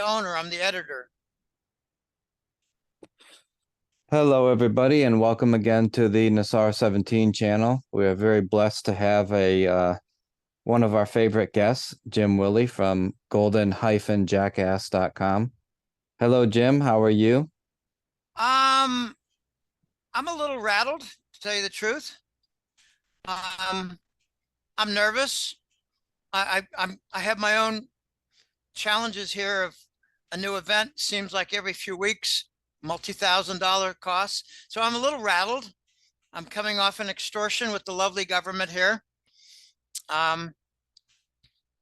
owner. I'm the editor. Hello, everybody, and welcome again to the Nassar 17 channel. We are very blessed to have a one of our favorite guests, Jim Willie from golden-jackass.com. Hello, Jim. How are you? Um, I'm a little rattled, to tell you the truth. Um, I'm nervous. I have my own challenges here of a new event. Seems like every few weeks, multi-thousand-dollar costs. So I'm a little rattled. I'm coming off an extortion with the lovely government here. Um,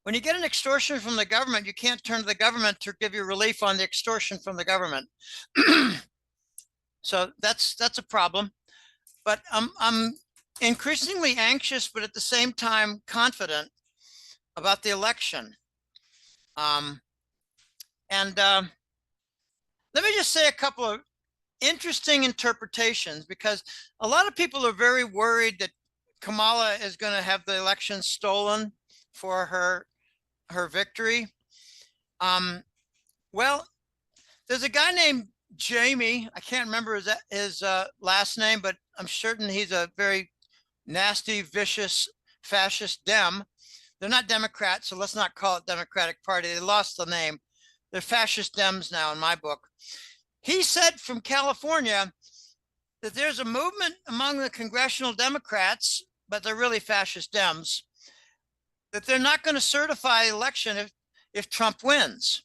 when you get an extortion from the government, you can't turn to the government to give you relief on the extortion from the government. So that's a problem. But I'm increasingly anxious, but at the same time confident about the election. Um, and let me just say a couple of interesting interpretations, because a lot of people are very worried that Kamala is going to have the election stolen for her victory. Um, well, there's a guy named Jamie. I can't remember his last name, but I'm certain he's a very nasty, vicious, fascist Dem. They're not Democrats, so let's not call it Democratic Party. They lost the name. They're fascist Dems now in my book. He said from California that there's a movement among the congressional Democrats, but they're really fascist Dems, that they're not going to certify the election if Trump wins.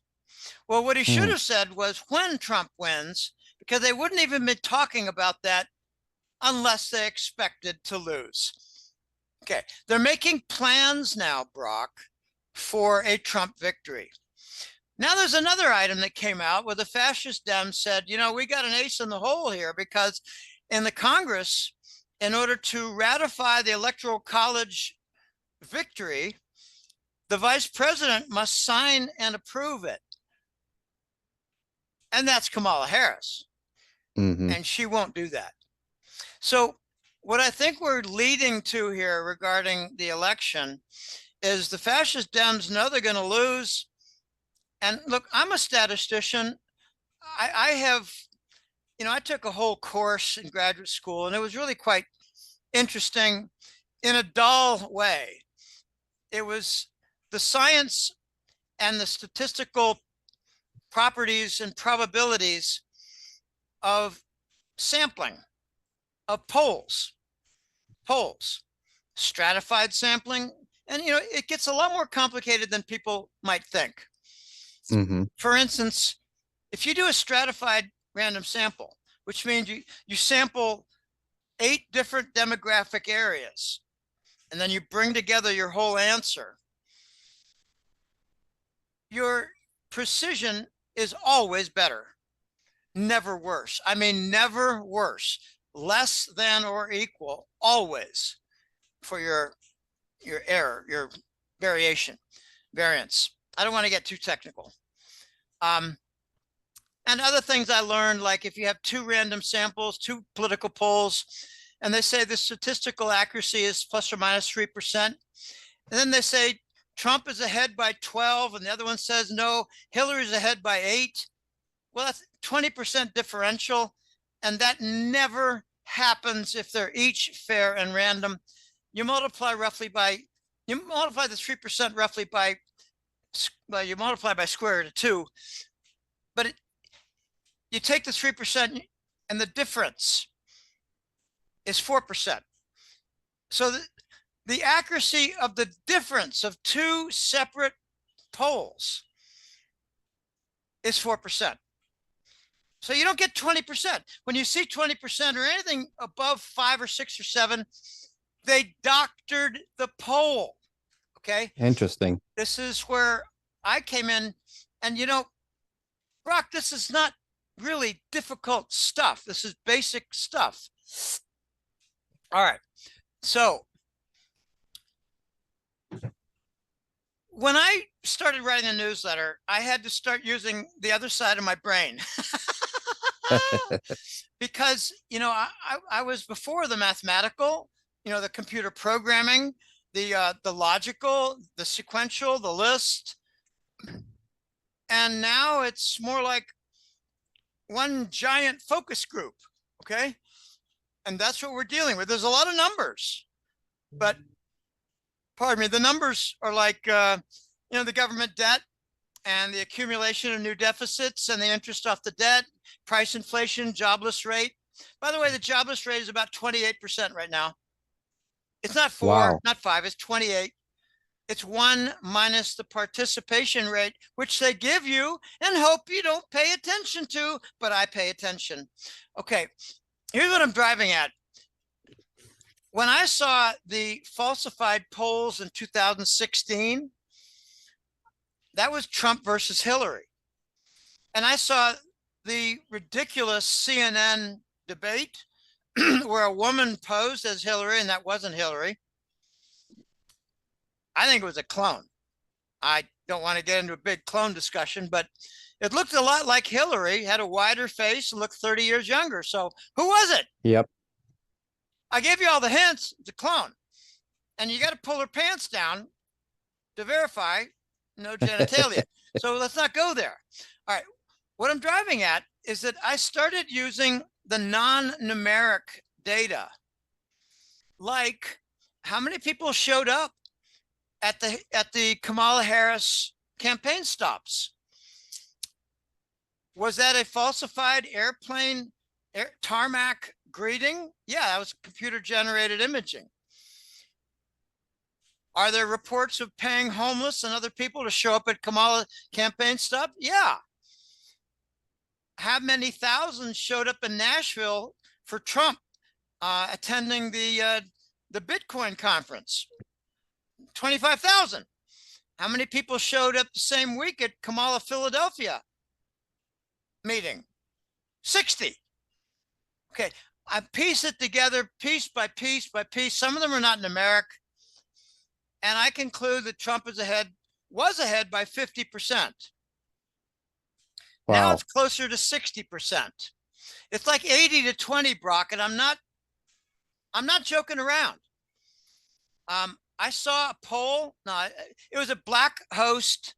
Well, what he should Hmm. have said was when Trump wins, because they wouldn't even be talking about that unless they expected to lose. Okay, they're making plans now, Brock, for a Trump victory. Now there's another item that came out where the fascist Dems said, we got an ace in the hole here, because in the Congress, in order to ratify the Electoral College victory, the vice president must sign and approve it. And that's Kamala Harris. Hmm. And she won't do that. So what I think we're leading to here regarding the election is the fascist Dems know they're going to lose. And look, I'm a statistician. I have, I took a whole course in graduate school, and it was really quite interesting in a dull way. It was the science and the statistical properties and probabilities of sampling, of polls, stratified sampling. And, it gets a lot more complicated than people might think. Hmm. For instance, if you do a stratified random sample, which means you sample 8 different demographic areas, and then you bring together your whole answer, your precision is always better, never worse. I mean, never worse, less than or equal, always, for your error, your variation, variance. I don't want to get too technical. Um, and other things I learned, like if you have 2 random samples, 2 political polls, and they say the statistical accuracy is plus or minus 3%, and then they say Trump is ahead by 12, and the other one says no, Hillary's ahead by 8. Well, that's 20% differential, and that never happens if they're each fair and random. You multiply the 3% roughly by you multiply by square root of 2, but you take the 3% and the difference is 4%. So the accuracy of the difference of 2 separate polls is 4%. So you don't get 20%. When you see 20% or anything above 5 or 6 or 7, they doctored the poll. Okay. Interesting. This is where I came in. And, Brock, this is not really difficult stuff. This is basic stuff. All right. So when I started writing a newsletter, I had to start using the other side of my brain. Because, I was before the mathematical, the computer programming, the logical, the sequential, the list. And now it's more like one giant focus group. Okay. And that's what we're dealing with. There's a lot of numbers, but pardon me, the numbers are like, the government debt and the accumulation of new deficits and the interest off the debt, price inflation, jobless rate. By the way, the jobless rate is about 28% right now. It's not 4, Wow. not 5, it's 28. It's 1 minus the participation rate, which they give you and hope you don't pay attention to, but I pay attention. Okay, here's what I'm driving at. When I saw the falsified polls in 2016, that was Trump versus Hillary. And I saw the ridiculous CNN debate where a woman posed as Hillary and that wasn't Hillary. I think it was a clone. I don't want to get into a big clone discussion, but it looked a lot like Hillary, had a wider face and looked 30 years younger. So who was it? Yep. I gave you all the hints. It's a clone. And you got to pull her pants down to verify no genitalia. So let's not go there. All right. What I'm driving at is that I started using the non-numeric data, like how many people showed up at the Kamala Harris campaign stops. Was that a falsified airplane tarmac greeting? Yeah, that was computer generated imaging. Are there reports of paying homeless and other people to show up at Kamala campaign stop? Yeah. How many thousands showed up in Nashville for Trump attending the Bitcoin conference? 25,000. How many people showed up the same week at Kamala Philadelphia meeting? 60. Okay, I piece it together piece by piece by piece. Some of them are not numeric. And I conclude that Trump was ahead by 50%. Wow. Now it's closer to 60%. It's like 80 to 20, Brock, and I'm not joking around. I saw a poll. No, it was a black host.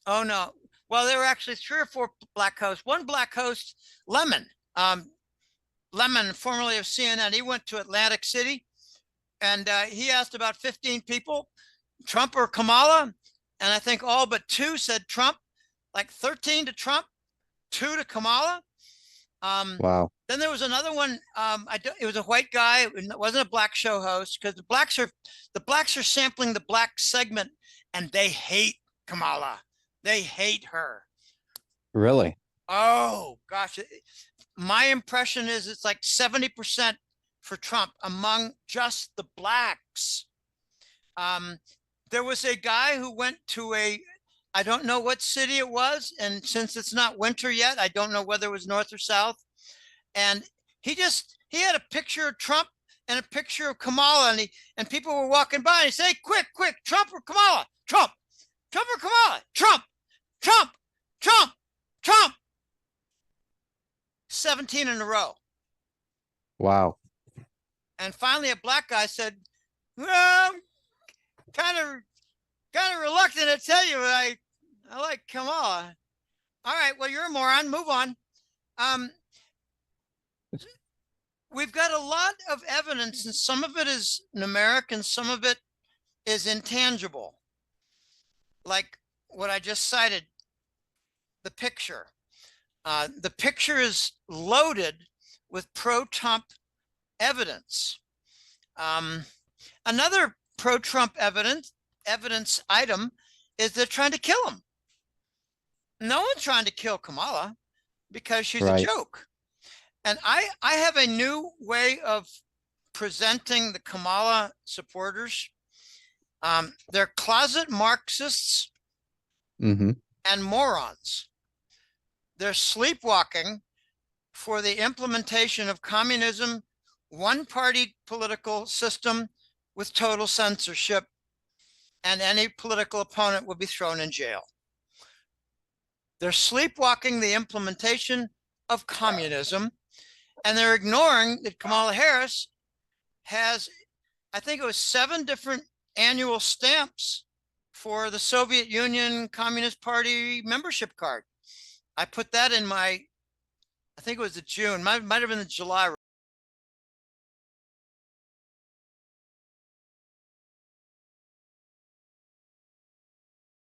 Oh no. Well, there were actually 3 or 4 black hosts. One black host, Lemon, formerly of CNN. He went to Atlantic City, and he asked about 15 people, Trump or Kamala, and I think all but 2 said Trump. Like 13 to Trump, 2 to Kamala. Wow. Then there was another one. It was a white guy. It wasn't a black show host because the blacks are sampling the black segment, and they hate Kamala. They hate her. Really? Oh gosh, my impression is it's like 70% for Trump among just the blacks. There was a guy who went to I don't know what city it was, and since it's not winter yet, I don't know whether it was north or south. And he had a picture of Trump and a picture of Kamala, and people were walking by and he said, "Quick, Trump or Kamala? Trump or Kamala? Trump, Trump, Trump, Trump." 17 in a row. Wow. And finally, a black guy said, "Well, I'm kind of reluctant to tell you, but I like Kamala." All right, well, you're a moron. Move on. We've got a lot of evidence, and some of it is numeric and some of it is intangible. Like what I just cited, the picture. The picture is loaded with pro-Trump evidence. Another pro-Trump evidence item is they're trying to kill him. No one's trying to kill Kamala because she's a joke. And I have a new way of presenting the Kamala supporters. They're closet Marxists and morons. They're sleepwalking for the implementation of communism, one-party political system with total censorship, and any political opponent will be thrown in jail. They're sleepwalking the implementation of communism, and they're ignoring that Kamala Harris has, I think it was 7 different annual stamps for the Soviet Union Communist Party membership card. I put that in my, I think it was the June, might have been the July